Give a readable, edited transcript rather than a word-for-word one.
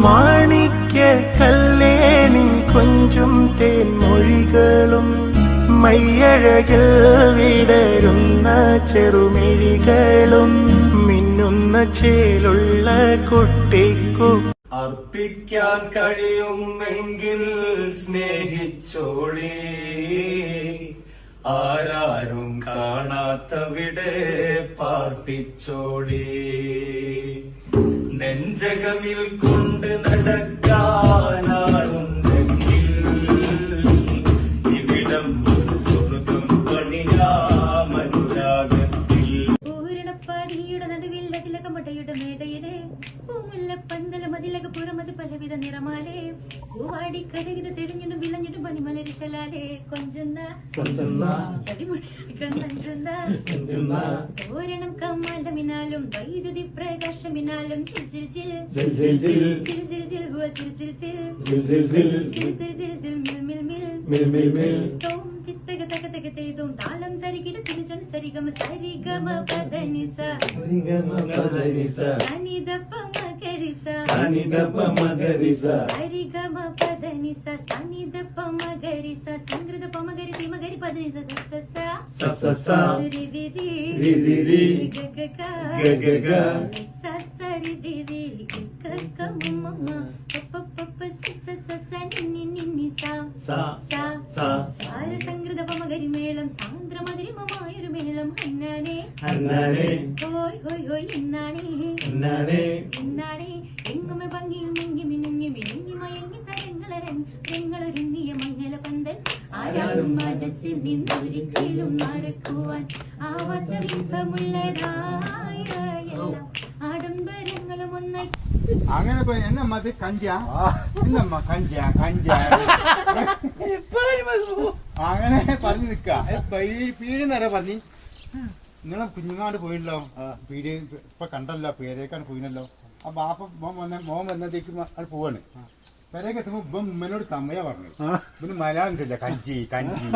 മാണിക്യ കല്ലേണി കൊഞ്ചും തേൻമൊഴികളും മയ്യഴകിൽ വിടരുന്ന ചെറുമിഴികളും മിന്നുന്ന ചേലുള്ള കുട്ടിക്കു അർപ്പിക്കാൻ കഴിയുമെങ്കിൽ സ്നേഹിച്ചോളി, ആരാരും കാണാത്തവിടെ പാർപ്പിച്ചോളി. നെഞ്ചകമിൽ കൊണ്ട് നടക്കാനാളുണ്ടെങ്കിൽ ഇവിടം ഒരു സ്വർഗം പണിയാമനുരാഗത്തിൽ. പൂരണപ്പാതിയുടെ നടുവിൽ അതിലകമടയുടെ മേടയിലെ പൂമുല്ലപ്പന്തല മതിലക പുറമത് പലവിധ നിറമാലേ പൂവാടി കരകിത് തെളിഞ്ഞിടും വിളഞ്ഞിടും പണിമലരിശലാലേ കൊഞ്ചുന്ന തോരണം കമ്മലമിനാലും വൈദ്യുതി പ്രകാശമിനാലും ചിൽ ചിൽ ചിൽ ചിൽ ചിൽ ചിൽ ചിൽ ചിൽ ചിൽ ചിൽ മിൽ മിൽ മിൽ തോം തിത്തക തക തക തേതും താളം തരികിട തിരിച്ചൺ സരിഗമ സരിഗമ പദനിസ സനിദപ്പ മകരിസ സരിഗമ പദനിസ സനിദപ്പ മകരിസ സംഗൃത പമഗരി തിമഗരി പദനിസ സസ സസ രി രി രി രി രി ഗ ഗ ഗ സസരി രി രി ഗ ഗ മമ്മ പപ്പ പപ്പ സസ സസ നിന്നി നിന്നി സാ സാ സാ സാരസംഗൃത പമഗരി മേളം സാന്ദ്രമധുരിമമായൊരു മേളം ഹന്നാനേ ഹന്നാനേ ഹോയ് ഹോയ് ഹോയ് ഇന്നാണേ ഇന്നാണേ ഇന്നാണേ എങ്ങുമെ ഭംഗിയിൽ മുങ്ങി മിനുങ്ങി മിനുങ്ങി മയങ്ങി തരങ്ങളൊരുങ്ങിയ മംഗല പന്തൽ ആരാളും മനസ്സിൽ നിന്നൊരിക്കലും മറക്കുവാൻ ആവാത്ത വിധമുള്ളതായ എല്ലാം ആഡംബരങ്ങളും ഒന്നായി. അങ്ങനെ എന്നമ്മ അത് കഞ്ചാ എന്നമ്മ കഞ്ചാ കഞ്ചാ അങ്ങനെ പറഞ്ഞു നിക്ക പീടിന്നേരെ പറഞ്ഞ് നിങ്ങളെ കുഞ്ഞുങ്ങാണ്ട് പോയില്ലോ പീടി ഇപ്പൊ കണ്ടല്ലോ പേരേക്കാണ് പോയിനല്ലോ. ആ ബാപ്പ മോൻ വന്നതേക്ക് അത് പോവാണ്. പേരേക്ക് എത്തുമ്പോ ഇപ്പം ഉമ്മനോട് തമ്മയാ പറഞ്ഞു. പിന്നെ മലയാളം കഞ്ചി കഞ്ചി